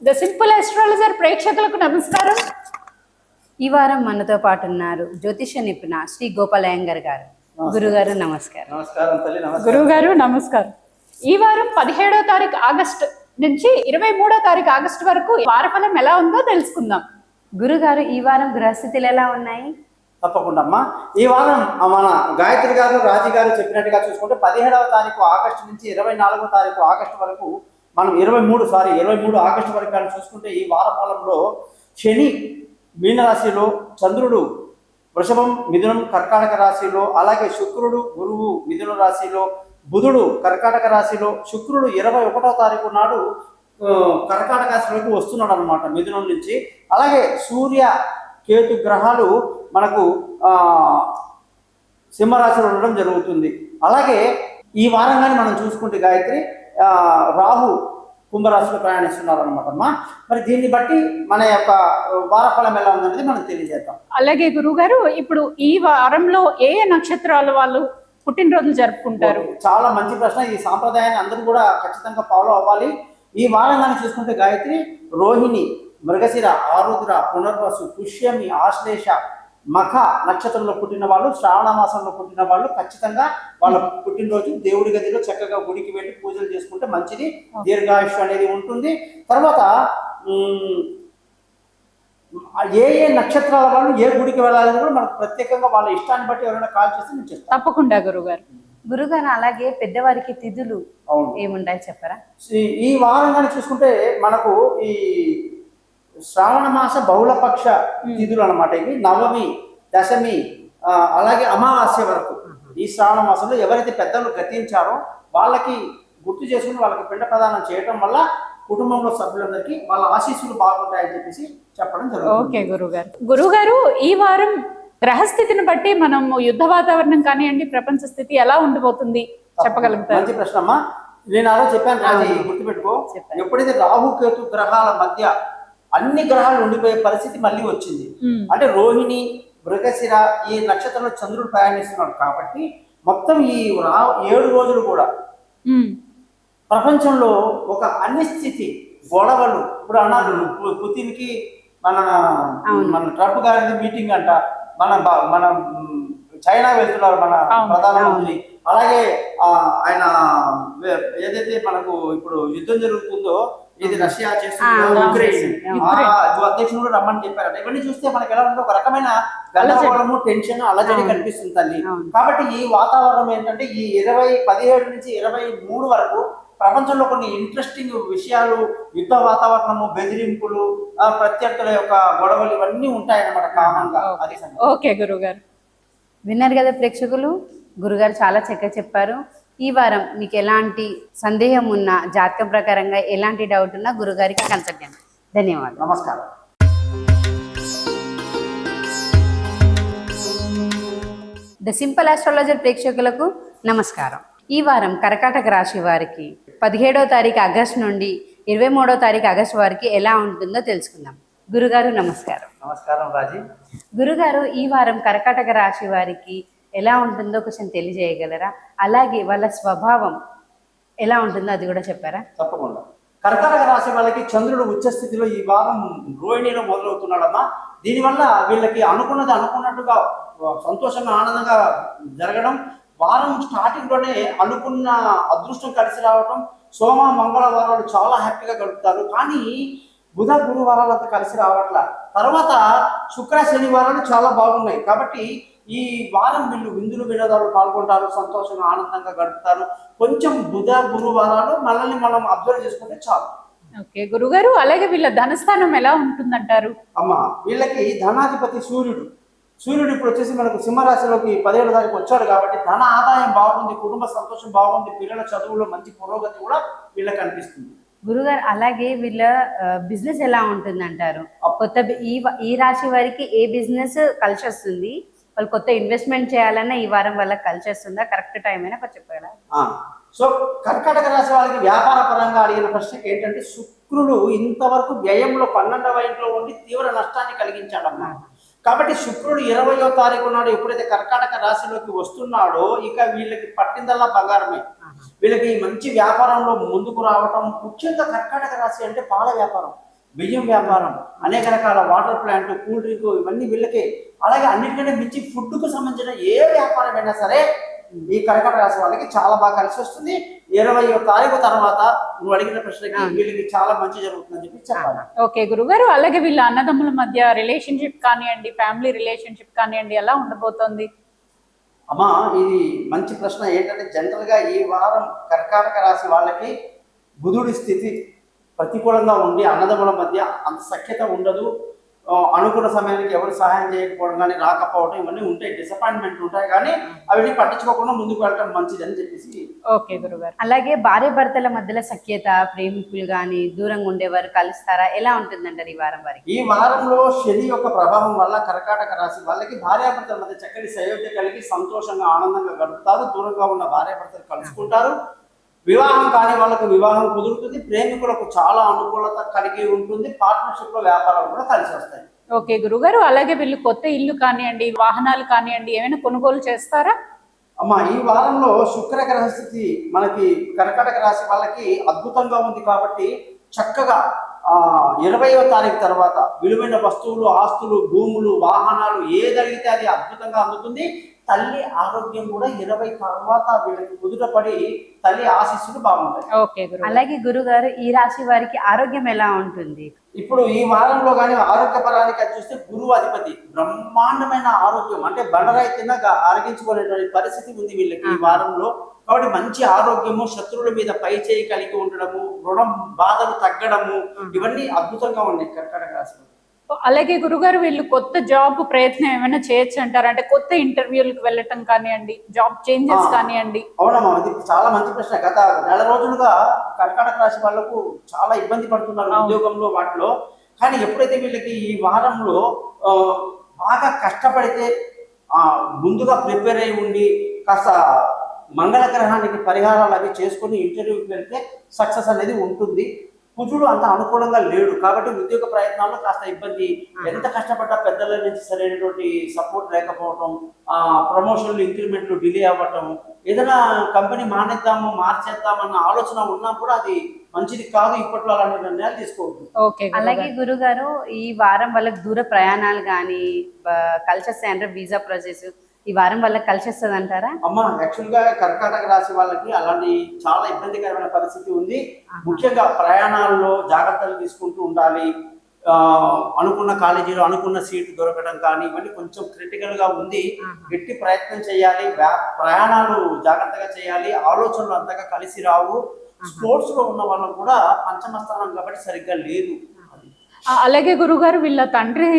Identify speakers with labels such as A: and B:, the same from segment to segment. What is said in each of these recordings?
A: The simple astrologer ప్రేక్షకులకు నమస్కారం. ఈ వారం మనతో పాటు ఉన్నారు జ్యోతిష నిపుణ శ్రీ గోపాలయ్యంగర్ గారు. గురుగారు నమస్కారం.
B: నమస్కారం తల్లి.
A: గురుగారు నమస్కారం. ఈ వారం 17వ తారీఖు ఆగస్టు నుంచి 23వ తారీఖు ఆగస్టు వరకు వారఫలం ఎలా ఉందో తెలుసుకుందాం. గురుగారు ఈ వారం గ్రహస్థితులు ఎలా ఉన్నాయి?
B: తప్పకుండా అమ్మా. ఈ వారం మన గాయత్రి గారు రాజీ గారు చెప్పినట్టుగా చూసుకుంటే 17వ తారీఖు ఆగస్టు నుంచి 24వ తారీఖు ఆగస్టు వరకు మనం 23 ఆగస్టు వరకు కానీ చూసుకుంటే ఈ వారఫలంలో శని మీనరాశిలో, చంద్రుడు వృషభం మిథునం కర్కాటక రాశిలో, అలాగే శుక్రుడు గురువు మిథున రాశిలో, బుధుడు కర్కాటక రాశిలో, శుక్రుడు 21వ తారీఖు నాడు కర్కాటక రాశిలోకి వస్తున్నాడు అనమాట మిథునం నుంచి. అలాగే సూర్య కేతు గ్రహాలు మనకు సింహరాశిలో ఉండడం జరుగుతుంది. అలాగే ఈ వారంగానే మనం చూసుకుంటే గాయత్రి రాహు కుంభరాశిలో ప్రయాణిస్తున్నారు అనమాట అమ్మా. మరి దీన్ని బట్టి మన యొక్క వారఫలం ఎలా ఉందనేది మనం తెలియజేద్దాం.
A: అలాగే గురుగారు, ఇప్పుడు ఈ వారంలో ఏ నక్షత్రాల వాళ్ళు పుట్టినరోజులు జరుపుకుంటారు?
B: చాలా మంచి ప్రశ్న. ఈ సాంప్రదాయాన్ని అందరూ కూడా ఖచ్చితంగా ఫాలో అవ్వాలి. ఈ వారంగానే చూసుకుంటే గాయత్రి రోహిణి, మృగశిర, ఆరుద్ర, పునర్వసు, పుష్యమి, ఆశ్లేష, మఖ నక్షత్రంలో పుట్టిన వాళ్ళు, శ్రావణ మాసంలో పుట్టిన వాళ్ళు ఖచ్చితంగా వాళ్ళ పుట్టినరోజు దేవుడి గదిలో చక్కగా గుడికి వెళ్ళి పూజలు చేసుకుంటే మంచిది, దీర్ఘాయుష్ అనేది ఉంటుంది. తర్వాత ఏ నక్షత్రాల వాళ్ళు ఏ గుడికి వెళ్ళాలని కూడా మనకు ప్రత్యేకంగా వాళ్ళ ఇష్టాన్ని బట్టి ఎవరైనా కాల్ చేస్తే నేను చెప్తాను.
A: తప్పకుండా గురుగారు. గురుగారు అలాగే పెద్దవారికి తిథులు ఏముంటాయి చెప్పరా?
B: ఈ వారంగానే చూసుకుంటే మనకు ఈ శ్రావణ మాస బహుళపక్ష తిథులు అనమాట. ఇవి నవమి, దశమి, అలాగే అమావాస్య వరకు ఈ శ్రావణ మాసంలో ఎవరైతే పెద్దలు గతించారో వాళ్ళకి గుర్తు చేసుకుని వాళ్ళకి పిండ ప్రదానం చేయడం వల్ల కుటుంబంలో సభ్యులందరికీ వాళ్ళ ఆశీస్సులు బాగుంటాయని చెప్పేసి చెప్పడం జరుగుతుంది.
A: ఓకే గురుగారు. గురుగారు, ఈ వారం గ్రహస్థితిని బట్టి మనం యుద్ధ వాతావరణం కానివ్వండి, ప్రపంచ స్థితి ఎలా ఉండబోతుంది చెప్పగలుగుతారు?
B: మంచి ప్రశ్న అమ్మా. నేను అలా చెప్పాను రాజీ, గుర్తుపెట్టుకో. ఎప్పుడైతే రాహు కేతు గ్రహాల మధ్య అన్ని గ్రహాలు ఉండిపోయే పరిస్థితి మళ్ళీ వచ్చింది అంటే రోహిణి, మృగశిర ఈ నక్షత్రంలో చంద్రుడు ప్రయాణిస్తున్నాడు కాబట్టి మొత్తం ఈ 7 రోజులు కూడా ప్రపంచంలో ఒక అనిశ్చితి, గొడవలు. ఇప్పుడు అన్నారు పుతిన్కి మన ట్రంప్ గారి మీటింగ్ అంట, మన చైనా వెళ్తున్నారు మన ప్రధానమంత్రి. అలాగే ఆయన ఏదైతే మనకు ఇప్పుడు యుద్ధం జరుగుతుందో, ఇది రష్యా చేస్తున్న ఉక్రెయిన్ అధ్యక్షుడు కూడా రమ్మని చెప్పారట. ఇవన్నీ చూస్తే మనకి ఎలా ఉంటే ఒక రకమైన గందరగోళము, టెన్షన్, అలజడి కనిపిస్తుంది తల్లి. కాబట్టి ఈ వాతావరణం ఏంటంటే ఈ 17 నుంచి 23 వరకు ప్రపంచంలో కొన్ని ఇంట్రెస్టింగ్ విషయాలు, యుద్ధ వాతావరణము, బెదిరింపులు, ప్రత్యర్థుల యొక్క గొడవలు ఇవన్నీ ఉంటాయన్నమాట కామన్ గా. అది
A: ఓకే గురుగారు. విన్నారు కదా ప్రేక్షకులు, గురుగారు చాలా చక్కగా చెప్పారు. ఈ వారం మీకు ఎలాంటి సందేహం ఉన్నా, జాతకం ప్రకారంగా ఎలాంటి డౌట్ ఉన్నా గురుగారికి కన్సల్ట్ చేయండి. ధన్యవాదాలు.
B: నమస్కారం.
A: ద సింపుల్ ఆస్ట్రాలజర్ ప్రేక్షకులకు నమస్కారం. ఈ వారం కర్కాటక రాశి వారికి 17వ తారీఖు ఆగస్టు నుండి 23వ తారీఖు ఆగస్టు వారికి ఎలా ఉంటుందో తెలుసుకుందాం. గురుగారు నమస్కారం.
B: నమస్కారం రాజీ.
A: గురుగారు, ఈ వారం కర్కాటక రాశి వారికి ఎలా ఉంటుందో కొంచెం తెలియజేయగలరా? అలాగే వాళ్ళ స్వభావం ఎలా ఉంటుందో అది కూడా చెప్పారా?
B: తప్పకుండా. కర్కాటక రాశి వాళ్ళకి చంద్రుడు ఉచ్చస్థితిలో ఈ వారం రోహిణిలో మొదలవుతున్నాడమ్మా. దీనివల్ల వీళ్ళకి అనుకున్నట్టుగా సంతోషంగా, ఆనందంగా జరగడం, వారం స్టార్టింగ్ లోనే అనుకున్న అదృష్టం కలిసి రావడం, సోమ మంగళవారాలు చాలా హ్యాపీగా గడుపుతారు. కానీ బుధ గురువారాలంతా కలిసి రావట్ల. తర్వాత శుక్ర శనివారాలు చాలా బాగున్నాయి. కాబట్టి ఈ వారం వీళ్ళు విందులు వినోదాలు పాల్గొంటారు, సంతోషంగా ఆనందంగా గడుపుతారు. కొంచెం బుధ గురువారాలు మనల్ని మనం అబ్జర్వ్ చేసుకుంటే చాలు.
A: ఓకే గురుగారు, అలాగే వీళ్ళ ధనస్థానం ఎలా ఉంటుందంటారు?
B: అమ్మా, వీళ్ళకి ధనాధిపతి సూర్యుడు ఇప్పుడు వచ్చేసి మనకు సింహరాశిలోకి 17వ తారీఖు వచ్చాడు కాబట్టి ధన ఆదాయం బాగుంది, కుటుంబ సంతోషం బాగుంది, పిల్లల చదువులో మంచి పురోగతి కూడా వీళ్ళకి అనిపిస్తుంది.
A: గురుగారు, అలాగే వీళ్ళ బిజినెస్ ఎలా ఉంటుందంటారు? కొత్త ఈ రాశి వారికి ఏ బిజినెస్ కలిసి వస్తుంది? వాళ్ళు కొత్త ఇన్వెస్ట్మెంట్ చేయాలన్నా ఈ వారం వాళ్ళకి కలిసి వస్తుందా? కరెక్ట్ టైం అయినా చెప్పగలరా?
B: సో కర్కాటక రాశి వాళ్ళకి వ్యాపార పరంగా అడిగిన ప్రశ్నకి ఏంటంటే, శుక్రుడు ఇంతవరకు వ్యయంలో 12వ ఇంట్లో ఉండి తీవ్ర నష్టాన్ని కలిగించాడమ్మా. కాబట్టి శుక్రుడు 20వ తారీఖు నాడు ఎప్పుడైతే కర్కాటక రాశిలోకి వస్తున్నాడో ఇక వీళ్ళకి పట్టిందల్లా బంగారమే. వీళ్ళకి మంచి వ్యాపారంలో ముందుకు రావటం, ముఖ్యంగా కర్కాటక రాశి అంటే పాల వ్యాపారం. బియ్యం వ్యాపారం, అనేక రకాల వాటర్ ప్లాంట్, కూల్ డ్రింక్, ఇవన్నీ వీళ్ళకి. అలాగే అన్నిటికంటే మించి ఫుడ్కు సంబంధించిన ఏ వ్యాపారం అయినా సరే ఈ కర్కాటక రాశి వాళ్ళకి చాలా బాగా కలిసి వస్తుంది. 20వ తారీఖు తర్వాత నువ్వు అడిగిన ప్రశ్నకి వీళ్ళకి చాలా మంచి జరుగుతుందని చెప్పి చెప్పాలి.
C: ఓకే గురుగారు, అలాగే వీళ్ళ అన్నదమ్ముల మధ్య రిలేషన్షిప్ కానివ్వండి, ఫ్యామిలీ రిలేషన్షిప్ కానివ్వండి, ఎలా ఉండబోతోంది?
B: అమ్మా, ఇది మంచి ప్రశ్న. ఏంటంటే జనరల్ గా ఈ వారం కర్కాటక రాశి వాళ్ళకి బుధుడి స్థితి ప్రతికూలంగా ఉండి అన్నదమ్ముల మధ్య అంత సఖ్యత ఉండదు. అనుకున్న సమయానికి ఎవరు సహాయం చేయకపోవడం కానీ, రాకపోవడం, ఇవన్నీ ఉంటాయి, డిసప్పాయింట్మెంట్ ఉంటాయి. కానీ అవన్నీ పట్టించుకోకుండా ముందుకు వెళ్ళడం మంచిది అని చెప్పేసి.
C: ఓకే గురుగారు.
A: అలాగే భార్య భర్తల మధ్యలో సఖ్యత, ప్రేమికులు కానీ దూరంగా ఉండేవారు కలుస్తారా? ఎలా ఉంటుందంటారు ఈ వారం వారికి?
B: ఈ వారంలో శని యొక్క ప్రభావం వల్ల కర్కాటక రాశి వాళ్ళకి భార్యాభర్తల మధ్య చక్కటి సయోధ్య కలిగి సంతోషంగా ఆనందంగా గడుపుతారు. దూరంగా ఉన్న భార్యాభర్తలు కలుసుకుంటారు. వివాహం కాని వాళ్ళకు వివాహం కుదురుతుంది. ప్రేమికులకు చాలా అనుకూలత కలిగి ఉంటుంది. పార్ట్నర్షిప్ లో వ్యాపారాలు కూడా కలిసి వస్తాయి.
C: ఓకే గురుగారు, అలాగే వీళ్ళు కొత్త ఇల్లు కానివ్వండి, వాహనాలు కానివ్వండి, ఏమైనా కొనుగోలు చేస్తారా?
B: అమ్మా, ఈ వారంలో శుక్ర గ్రహ స్థితి మనకి కర్కాటక రాశి వాళ్ళకి అద్భుతంగా ఉంది కాబట్టి చక్కగా 20వ తారీఖు తర్వాత విలువైన వస్తువులు, ఆస్తులు, భూములు, వాహనాలు ఏదడిగితే అది అద్భుతంగా అందుతుంది. తల్లి ఆరోగ్యం కూడా 20 తర్వాత వీళ్ళకి కుదుటపడి తల్లి ఆశీస్సులు బాగుంటాయి.
C: ఓకే గురుగారు.
A: అలాగే గురుగారు, ఈ రాశి వారికి ఆరోగ్యం ఎలా ఉంటుంది?
B: ఇప్పుడు ఈ వారంలో కానీ ఆరోగ్యపరానికి అది చూస్తే గురువు అధిపతి బ్రహ్మాండమైన ఆరోగ్యం, అంటే బండరాయి తిన్నాక ఆరగించుకునేటువంటి పరిస్థితి ఉంది వీళ్ళకి ఈ వారంలో. కాబట్టి మంచి ఆరోగ్యము, శత్రువుల మీద పై చేయి కలిగి ఉండడము, రుణం బాధలు తగ్గడము, ఇవన్నీ అద్భుతంగా ఉన్నాయి కర్కాటక రాశిలో.
C: అలాగే గురుగారు, వీళ్ళు కొత్త జాబ్ ప్రయత్నం ఏమైనా చేయొచ్చు అంటారు? అంటే కొత్త ఇంటర్వ్యూలకు వెళ్ళటం కానివ్వండి, జాబ్ చేంజెస్ కానివ్వండి.
B: అవునమ్మా, ఇది చాలా మంచి ప్రశ్న. గత 4 నెలల రోజులుగా కర్కాటక రాశి వాళ్ళకు చాలా ఇబ్బంది పడుతున్నారు ఉద్యోగంలో వాటిలో. కానీ ఎప్పుడైతే వీళ్ళకి ఈ వారంలో బాగా కష్టపడితే, ముందుగా ప్రిపేర్ అయి ఉండి కాస్త మంగళ గ్రహానికి పరిహారాలు అవి చేసుకుని ఇంటర్వ్యూకి వెళ్తే సక్సెస్ అనేది ఉంటుంది. కుజుడు అంత అనుకూలంగా లేడు కాబట్టి ఉద్యోగ ప్రయత్నాల్లో కాస్త ఇబ్బంది. ఎంత కష్టపడ్డా పెద్దల నుంచి సరైనటువంటి సపోర్ట్ లేకపోవటం, ప్రమోషన్లు, ఇంక్రిమెంట్లు డిలే అవ్వటం, ఏదైనా కంపెనీ మానేద్దాము, మార్చేద్దామన్న ఆలోచన ఉన్నా కూడా అది మంచిది కాదు. ఇప్పట్లో అలాంటి నిర్ణయాలు తీసుకోవద్దు.
A: అలాగే గురుగారు, ఈ వారం వాళ్ళకి దూర ప్రయాణాలు కానీ కలిసి వస్తాయి అంటే వీసా ప్రాసెస్ ఈ వారం వాళ్ళకి కలిసి వస్తుంది అంటారా?
B: అమ్మ, యాక్చువల్ గా కర్కాటక రాశి వాళ్ళకి అలాంటి చాలా ఇబ్బందికరమైన పరిస్థితి ఉంది. ముఖ్యంగా ప్రయాణాల్లో జాగ్రత్తలు తీసుకుంటూ ఉండాలి. అనుకున్న కాలేజీలో అనుకున్న సీటు దొరకడం కానీ ఇవన్నీ కొంచెం క్రిటికల్ గా ఉంది. గట్టి ప్రయత్నం చేయాలి, ప్రయాణాలు జాగ్రత్తగా చేయాలి. ఆలోచనలు అంతగా కలిసి రావు. స్పోర్ట్స్ లో ఉన్న వాళ్ళకు కూడా పంచమ స్థానం కాబట్టి సరిగ్గా లేదు.
C: అలాగే గురుగారు, వీళ్ళ తండ్రి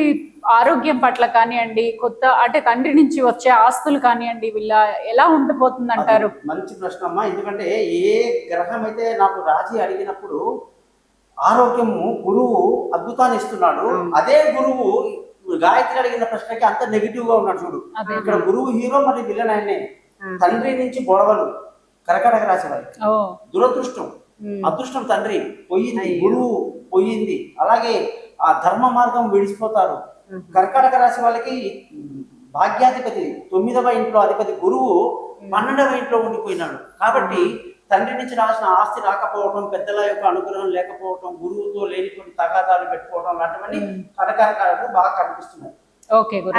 C: ఆరోగ్యం పట్ల కానివ్వండి, కొత్త అంటే తండ్రి నుంచి వచ్చే ఆస్తులు కానివ్వండి, వీళ్ళ ఎలా ఉండిపోతుంది అంటారు?
B: మంచి ప్రశ్న అమ్మా. ఎందుకంటే ఏ గ్రహం అయితే నాకు రాజీ అడిగినప్పుడు ఆరోగ్యము గురువు అద్భుతాన్ని ఇస్తున్నాడు, అదే గురువు గాయత్రి అడిగిన ప్రశ్నకి అంత నెగిటివ్ గా ఉన్నాడు చూడు. ఇక్కడ గురువు హీరో, మరి విలన్ ఆయనే. తండ్రి నుంచి గొడవలు కర్కాటక రాశి వారికి దురదృష్టం. అదృష్టం తండ్రి పోయింది, గురువు పోయింది. అలాగే ఆ ధర్మ మార్గం విడిచిపోతారు. కర్కాటక రాశి వాళ్ళకి భాగ్యాధిపతి 9వ ఇంట్లో అధిపతి గురువు 12వ ఇంట్లో ఉండిపోయినాడు కాబట్టి తండ్రి నుంచి రాసిన ఆస్తి రాకపోవడం, పెద్దల యొక్క అనుగ్రహం లేకపోవడం, గురువుతో లేనిటువంటి తగాదాలు పెట్టుకోవడం లాంటివన్నీ కర్కాటకాలకు బాగా కనిపిస్తున్నాయి.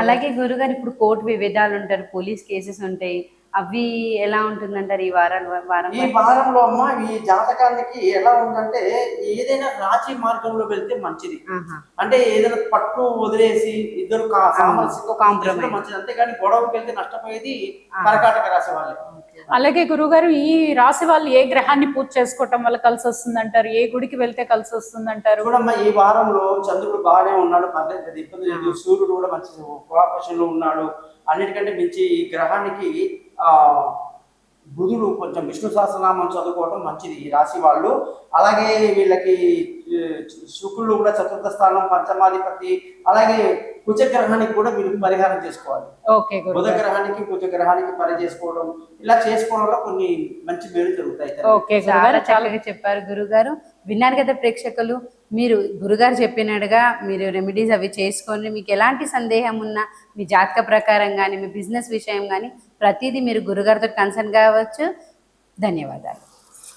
A: అలాగే గురుగారు, ఇప్పుడు కోర్టు విభేదాలు ఉంటారు, పోలీస్ కేసెస్ ఉంటాయి, అవి ఎలా ఉంటుందంటారు ఈ
B: వారంలో అమ్మ? ఈ జాతకానికి ఎలా ఉందంటే ఏదైనా రాజీ మార్గంలో వెళ్తే మంచిది. అంటే ఏదైనా పట్టు వదిలేసి ఇద్దరు సామరస్యంగా మంచిది. అంతేగాని గొడవకి వెళ్తే నష్టపోయేది కర్కాటక రాశి వాళ్ళే.
C: అలాగే గురుగారు, ఈ రాశి వాళ్ళు ఏ గ్రహాన్ని పూజ చేసుకోవటం వల్ల కలిసి వస్తుంది అంటారు? ఏ గుడికి వెళ్తే కలిసి వస్తుంది అంటారు?
B: చూడమ్మా, ఈ వారంలో చంద్రుడు బాగానే ఉన్నాడు, పర్లేదు, ఇబ్బంది లేదు. సూర్యుడు కూడా మంచి కోఆపరేషన్ లో ఉన్నాడు. అన్నిటికంటే మించి ఈ గ్రహానికి బుధుడు కొంచెం విష్ణు సహస్రనామం చదువుకోవడం మంచిది ఈ రాశి వాళ్ళు. అలాగే వీళ్ళకి శుక్రుడు కూడా 4వ స్థానం, పంచమాధిపతి. అలాగే కుజగ్రహానికి కూడా వీళ్ళు పరిహారం చేసుకోవాలి. బుధగ్రహానికి కుజగ్రహానికి పని చేసుకోవడం, ఇలా చేసుకోవడం వల్ల కొన్ని మంచి మేలు జరుగుతాయి.
A: చాలా చక్కగా చెప్పారు గురుగారు. విన్నారు కదా ప్రేక్షకులు, మీరు గురుగారు చెప్పినట్టుగా మీరు రెమెడీస్ అవి చేసుకొని మీకు ఎలాంటి సందేహం ఉన్నా మీ జాతక ప్రకారం కానీ మీ బిజినెస్ విషయం కానీ ప్రతిదీ మీరు గురుగారితో కన్సర్న్ కావచ్చు. ధన్యవాదాలు.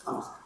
B: నమస్కారం.